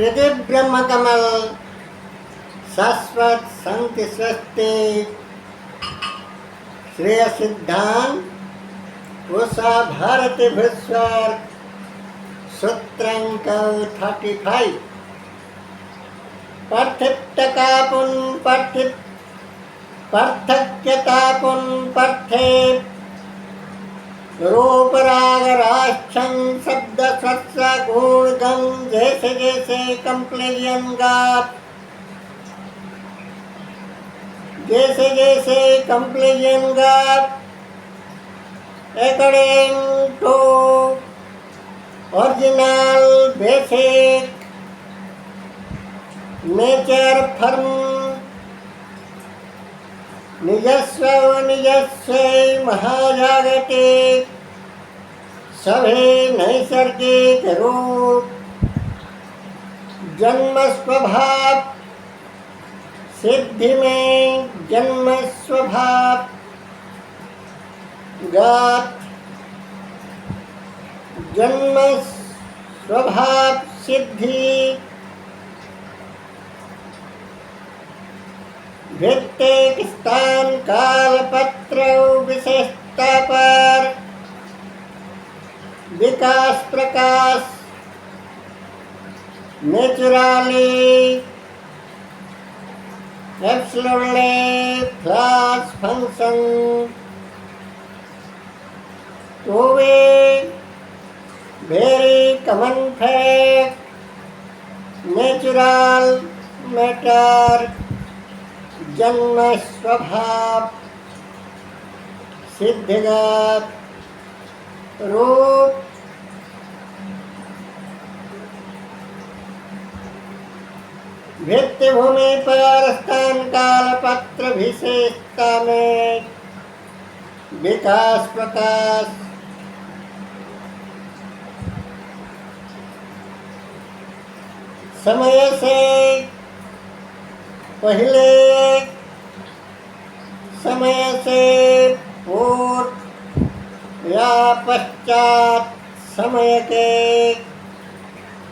हृदय ब्रह्म कमल शाश्वत शांति स्वस्ति श्रेय सिद्धांत उषा भारती भूस्वर सूत्रांक 35 पार्थक्यतापुन पार्थक्यतापुन पार्थे रूप राग राक्षं शब्द स्पर्श गुण गम जैसे जैसे कंप्लेजन गात जैसे जैसे कंप्लेजन गात according to original basic nature firm निजस्व निजस्व महाजागतिक सभी नैसर्गिक रूप जन्म स्वभाव सिद्धि में जन्म स्वभाव गात जन्म स्वभाव सिद्धि प्रत्येक स्थान काल पत्र विशेषता पर विकास प्रकाश naturally absolutely flash function to be very common fact natural matter जन्म स्वभाव सिद्धगत रूप भित्ति भूमि पर स्थान काल पत्र विशेषता में विकास प्रकाश समय से पहले समय से पूर्व या पश्चात समय के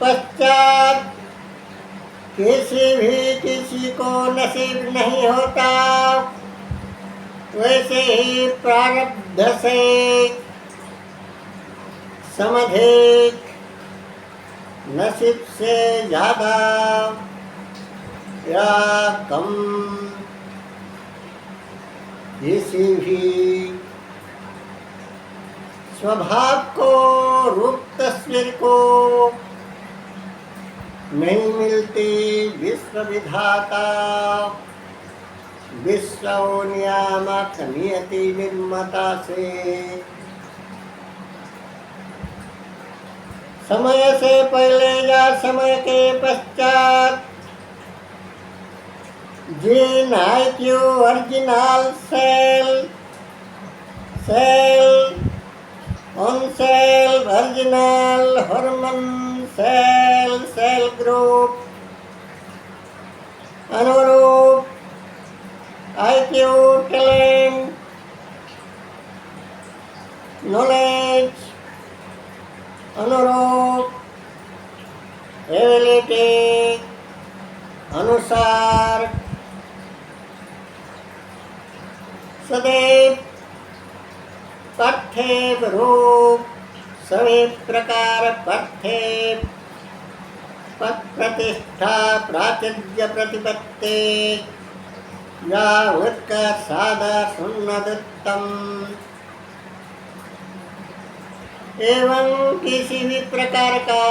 पश्चात किसी को नसीब नहीं होता वैसे ही प्रारब्ध से समधिक नसीब से ज़्यादा या कम किसी भी स्वभाव को रूप तस्वीर को नहीं मिलती विश्व विधाता विश्व नियामक नियति निर्माता से समय से पहले या समय के पश्चात gene IQ original cell on cell original hormone cell group अनुरूप आईक्यू टैलेंट नॉलेज अनुरूप एबिलिटी अनुसार सदैव पार्थेव रूप सभी प्रकार पार्थेव पद प्रतिष्ठा प्राचुर्य प्रतिपत्ति या उत्कर्ष सादा सुन्नदुत्तम एवं किसी भी प्रकार का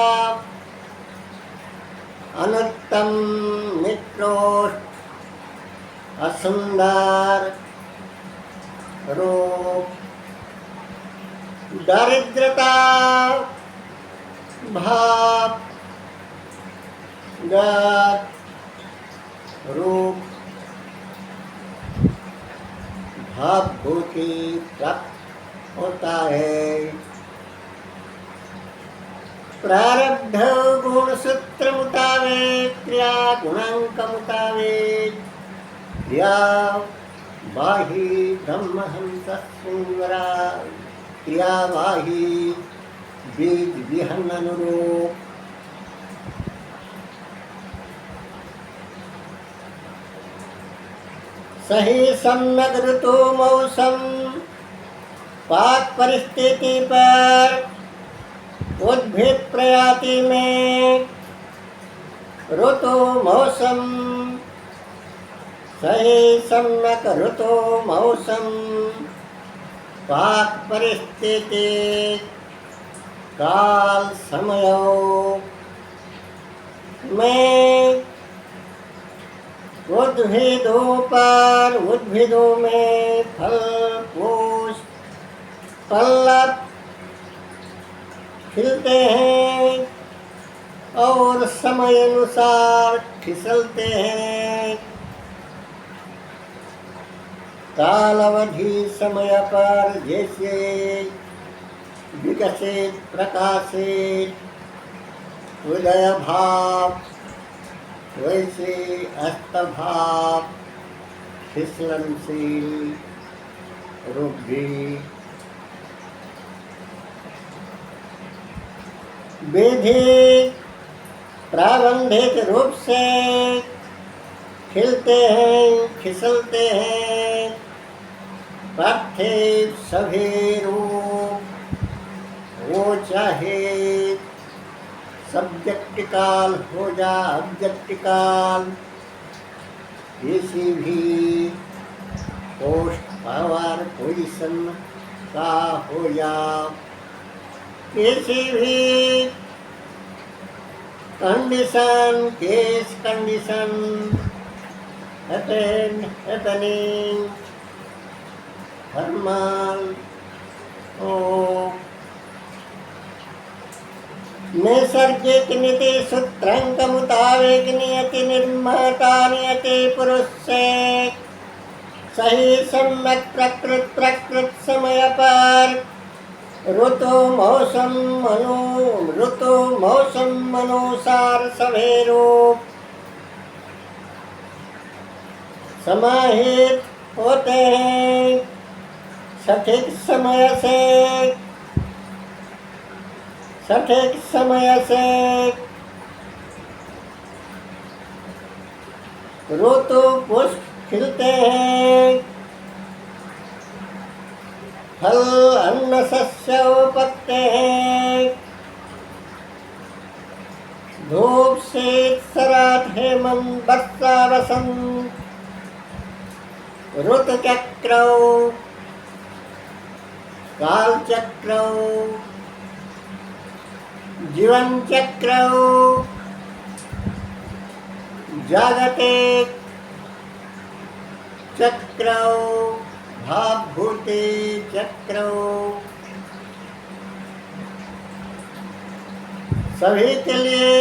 अनुत्तम निकृष्ट असुंदर रूप दारिद्रता भाव गत रूप भावभूति प्राप्त होता है प्रारब्ध गुण सूत्र मुताबिक क्रिया गुणांक मुताबिक क्रिया बाही ब्रह्महंस सिंगरा क्रियावाही बीज विहन अनुरूप सही सम्यक ऋतु मौसम पाक परिस्थिति पर उद्भिद प्रजाति में ऋतु मौसम सही सम्यक ऋतु मौसम पाक परिस्थिति काल समयों में उद्भिदों में फल पुष्प पल्लव खिलते हैं और समय अनुसार फिसलते हैं। कालावधि समय पर जैसे विकसित प्रकाशित उदय भाव वैसे अस्त भाव फिसलनशील रूप भी विधि प्राबंधित रूप से खिलते हैं फिसलते हैं। पार्थिव सभी रूप वो चाहे सब्जेक्ट काल हो जा ऑब्जेक्ट काल किसी भी पोस्ट पावर पोजीशन का हो या किसी भी condition case condition happening thermal ओ नैसर्गिक नीति सूत्रांक मुताबिक नियति निर्माता नियति पुरुष से सही सम्यक प्रकृत समय पर ऋतु मौसम अनुसार सभी रूप समाहित होते हैं। सटीक समय से ऋतु पुष्प खिलते हैं। फल अन्न शस्य उपजते हैं। धूप शीत शरद हेमंत वर्षा वसंत ऋतु चक्र काल चक्र जीवन चक्र जागतिक चक्र भावभूति चक्र सभी के लिए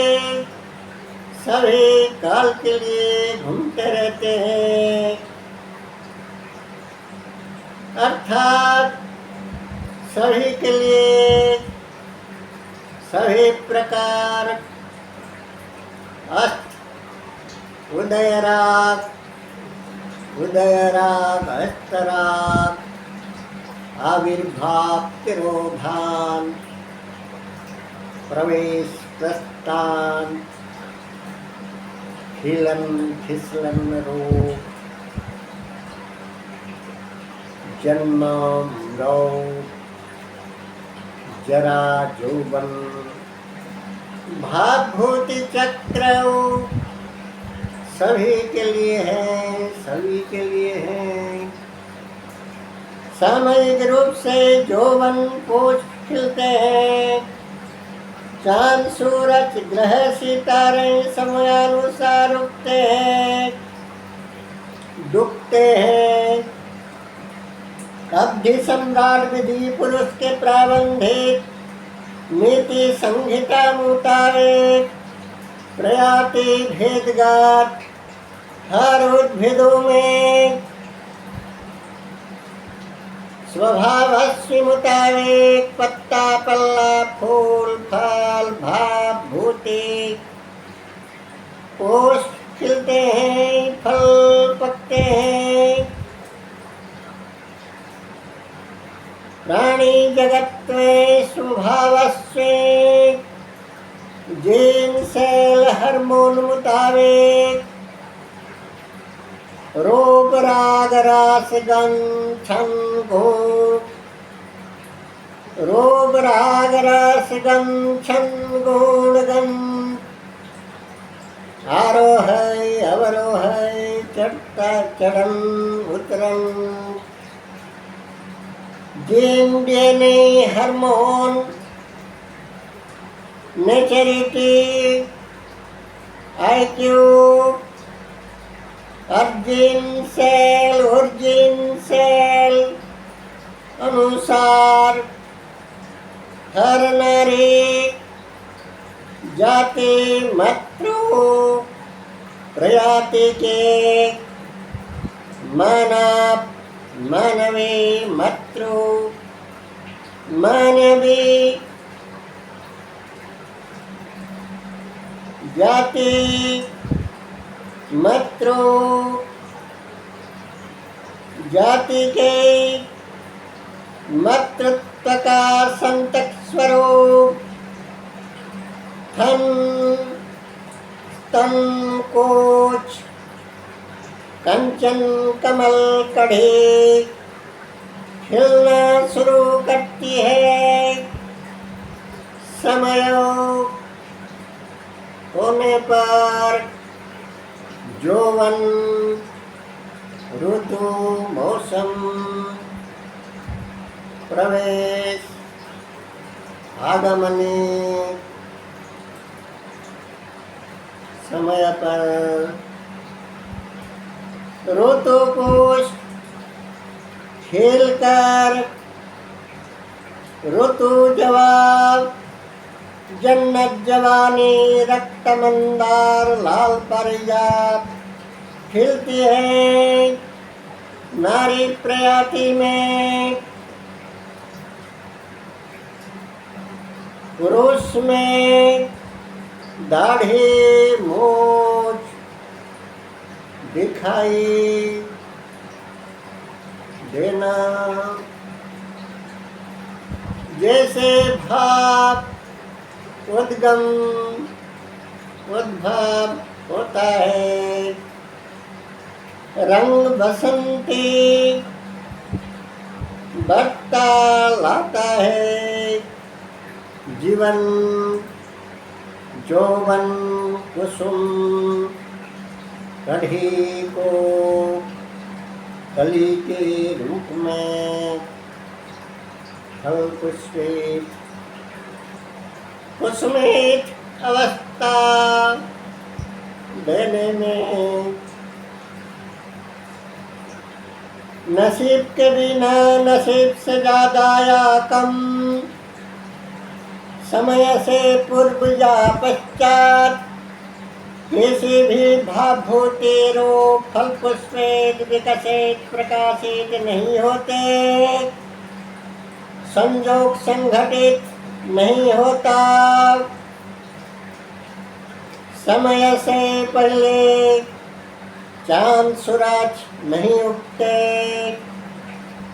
सभी काल के लिए घूमते रहते हैं। अर्थात सभी के लिए सभी प्रकार अस्त उदयराग अस्तराग आविर्भाव तिरोधान प्रवेश प्रस्थान खिलन फिसलन रूप जन्म मृत्यु जरा यौवन भावभूति चक्र सभी के लिए है। सामयिक रूप से यौवन पुष्प खिलते हैं। चांद सूरज ग्रह सितारे समयानुसार उगते हैं डूबते हैं। अवधि सम्राट विधि पुरुष के प्राबंधिक नीति संहिता मुताबिक प्रयाति भेदगात हर उद्भिदों में स्वभावस्य मुताबिक पत्ता पल्ला फूल फल भाव भूति पुष्प खिलते हैं फल पकते हैं। प्राणी जगत में स्वभावस्य जीन सेल हार्मोन मुताबिक रूप राग रस गंध छंद गुण, रूप राग रस गंध छंद गुण गंध, आरोह अवरोह चढ़ता चढ़न उतरन, जीन डीएनए हार्मोन नेचरिटी आईक्यू अर्जिन सेल अनुसार हर नारी जाति मातृ प्रजाति के मानव मानवी मातृ मानवी जाति मातृ जाति के मातृत्व का संतक स्वरूप थन स्तन कोच कंचन कमल कढ़ी खिलना शुरू करती है। समय होने पर यौवन ऋतु मौसम प्रवेश आगमनी समय पर ऋतुकोश खेलकर ऋतु जवाब जन्नत जवानी रक्त मंदार लाल परिजात खिलती है। नारी प्रजाति में पुरुष में दाढ़ी मूछ दिखाई देना, जैसे भाप उद्गम उद्भव होता है। रंग बसंती बढ़ता लाता है। जीवन यौवन कुसुम कढ़ी को कली के रूप में फल पुष्पित कुसुमित अवस्था देने में नसीब के बिना नसीब से ज्यादा या कम समय से पूर्व या पश्चात किसी भी भावभूति रूप फल पुष्पित विकसित प्रकाशित नहीं होते। संयोग संघटित नहीं होता। समय से पहले चांद सूरज नहीं उगते।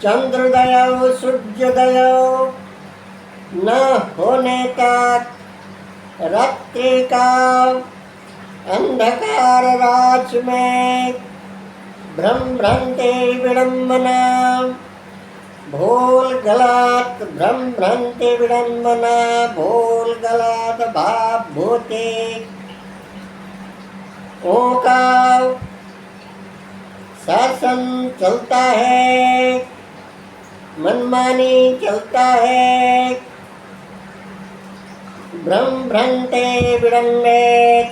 चंद्रोदय सूर्योदय न होने तक रात्रि का अंधकार राज में भ्रम भ्रांति विडम्बना भूल गलत भ्रम भ्रांति विडम्बना भूल गलत भाव भूति का शासन चलता है। मनमानी चलता है। भ्रम भ्रांति विडम्बित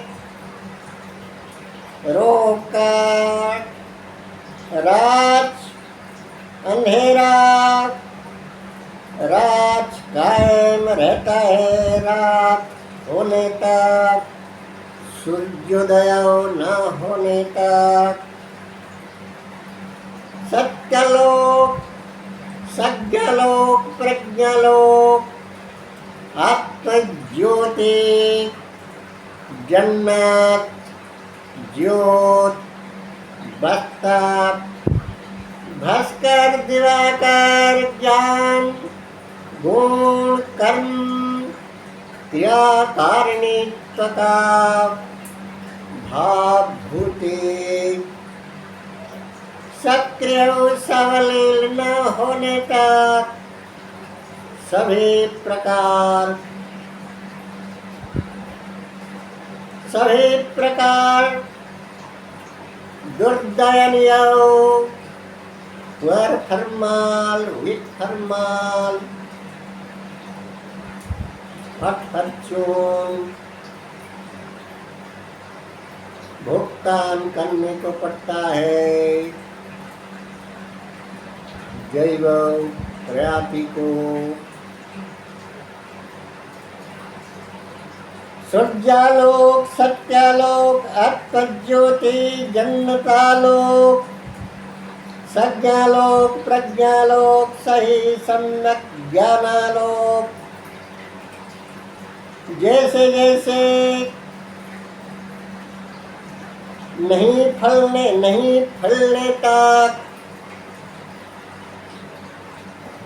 रोग का राज अंधेरा राज कायम रहता है। रात होने तक सूर्योदय न होने तक सत्यलोक सज्ञलोक प्रज्ञालोक आत्मज्योति जन्नत ज्योत बस्ता भास्कर दिवाकर ज्ञान गुण कर्म क्रियाकारिणीत्व का भाव भूति सक्रिय सावलील न होने तक सभी प्रकार दुर्दयनीय वर थर्माल विथ थर्माल खर्चों भुगतान करने को पड़ता है जैव प्रयाति को। सूर्यालोक सत्यालोक आत्मज्योति जन्नतालोक सज्ञालोक प्रज्ञालोक सही सम्यक ज्ञानालोक। जैसे जैसे नहीं फलने तक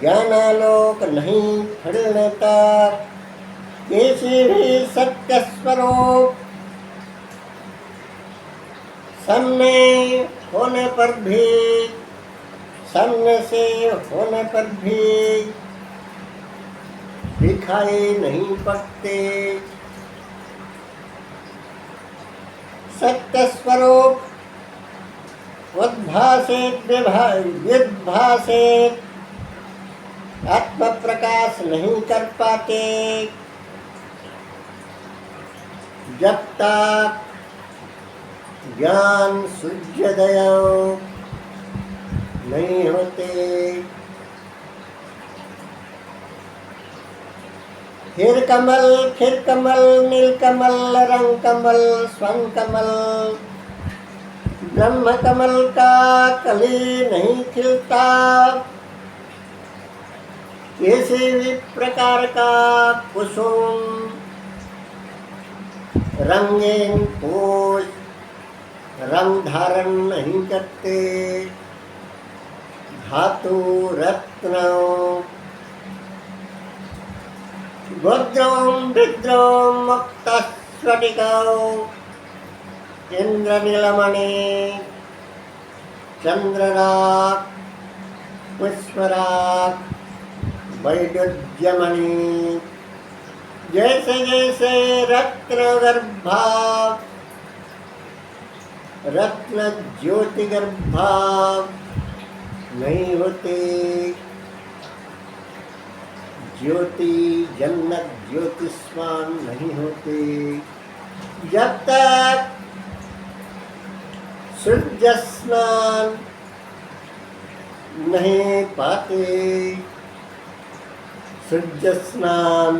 ज्ञानालोक नहीं फलने तक किसी भी सत्य स्वरूप सामने से होने पर भी दिखाई नहीं पड़ते। सत्य स्वरूप उद्भासित विद्भासित आत्म प्रकाश नहीं कर पाते जब तक ज्ञान सूर्योदय नहीं होते। फिर कमल नीलकमल रंग कमल स्वर्ण कमल ब्रह्म कमल का कली नहीं खिलता। किसी भी प्रकार का कुसुम रंगीन फूल रंग धारण नहीं करते। धातु रत्नों गोद्रों विद्रों मुक्तस्फटिकौ इंद्रनीलमणि चंद्रराग पुष्पराग वैडूर्यमणि। जैसे जैसे रत्न ज्योति गर्भा नहीं होते। ज्योति जन्नत ज्योतिष्मान नहीं होते जब तक सूर्य स्नान नहीं पाते। सूर्य स्नान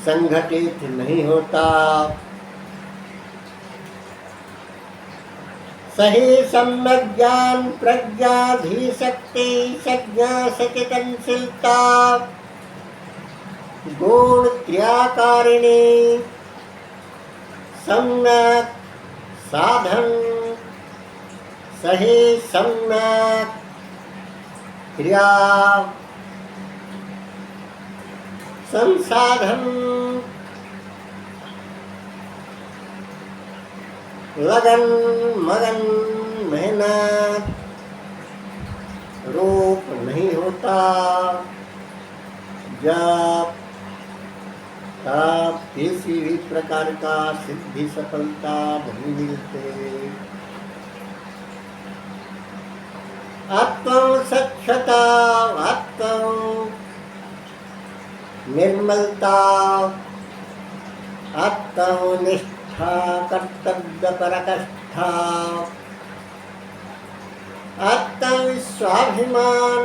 संघटित नहीं होता। सही सम्यक ज्ञान प्रज्ञा धी शक्ति सज्ञा सचेतनशीलता गुण क्रियाकारिणी सम्यक साधन सही सम्यक क्रिया संसाधन लगन मगन मेहनत रूप नहीं होता जब तब किसी भी प्रकार का सिद्धि सफलता नहीं मिलते। आत्म स्वच्छता आत्म निर्मलता आत्मनिष्ठा कर्तव्य पराकाष्ठा आत्मविश्वाभिमान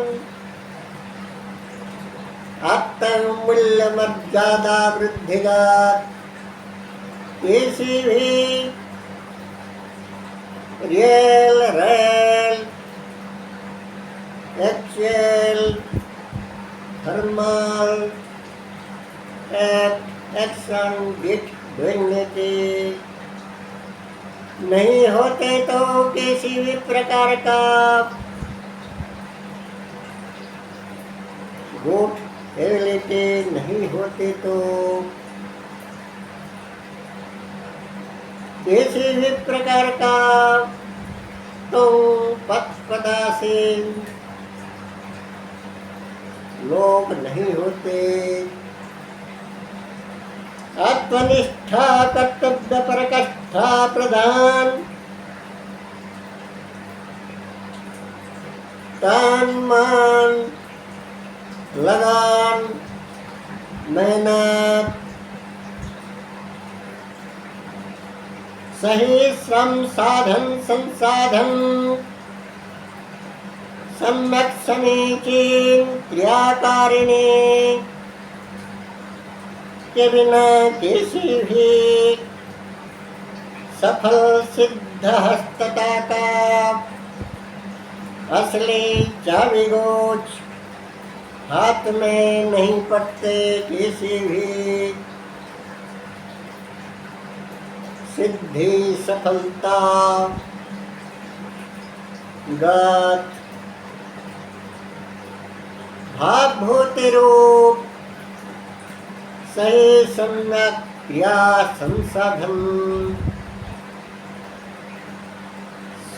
आत्ममूल्य मर्यादा वृद्धिगत किसी भी real actual thermal action with dignity नहीं होते तो किसी भी प्रकार का गुड एबिलिटी नहीं होते तो किसी भी प्रकार का तो पथ स्पर्धा से लोग नहीं होते। आत्मनिष्ठा कर्तव्य पराकाष्ठा प्रधान, तन मन लगान मेहनत सही श्रम साधन संसाधन सम्यक समीचीन क्रियाकारिणी के बिना किसी भी सफल सिद्ध हस्तता का असली चाबी गोच हाथ में नहीं पड़ते। किसी भी सिद्धि सफलता गत भावभूति रूप सही सम्यक क्रिया संसाधन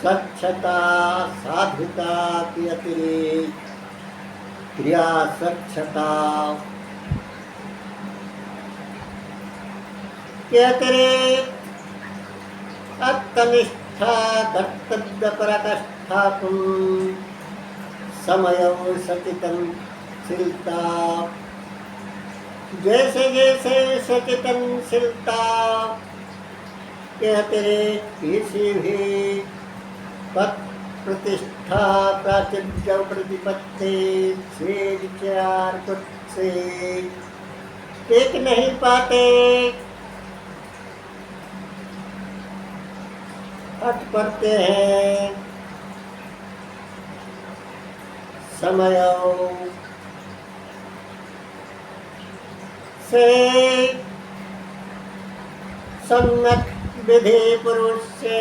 स्वच्छता साधुता की अतिरिक्त क्रिया स्वच्छता के अतिरिक्त आत्मनिष्ठा कर्तव्य पराकाष्ठा समय सचेतनशीलता जैसे जैसे सचेतनशीलता के अतिरिक्त किसी भी पद प्रतिष्ठा प्राचुर्य प्रतिपत्ति से विचार से टेक नहीं पाते, हट पड़ते हैं। समय से सम्यक विधि पुरुष से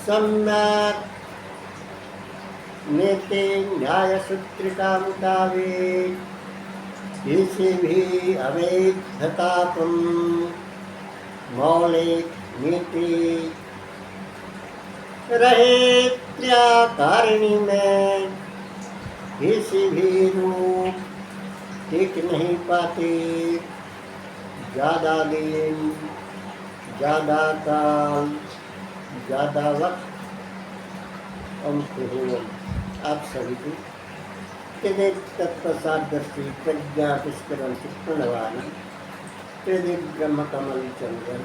सम्यक नीति न्याय सूत्र का मुताबिक किसी भी अवैधता मौलिक नीति रहित क्रियाकारिणी में किसी भी रूप टिक नहीं पाते। ज़्यादा दिन ज़्यादा काल ज़्यादा वक्त आप सभी को तत्प्रसादस्ती प्रज्ञा पुष्करण चित्तवान ब्रह्म कमल चंद्र।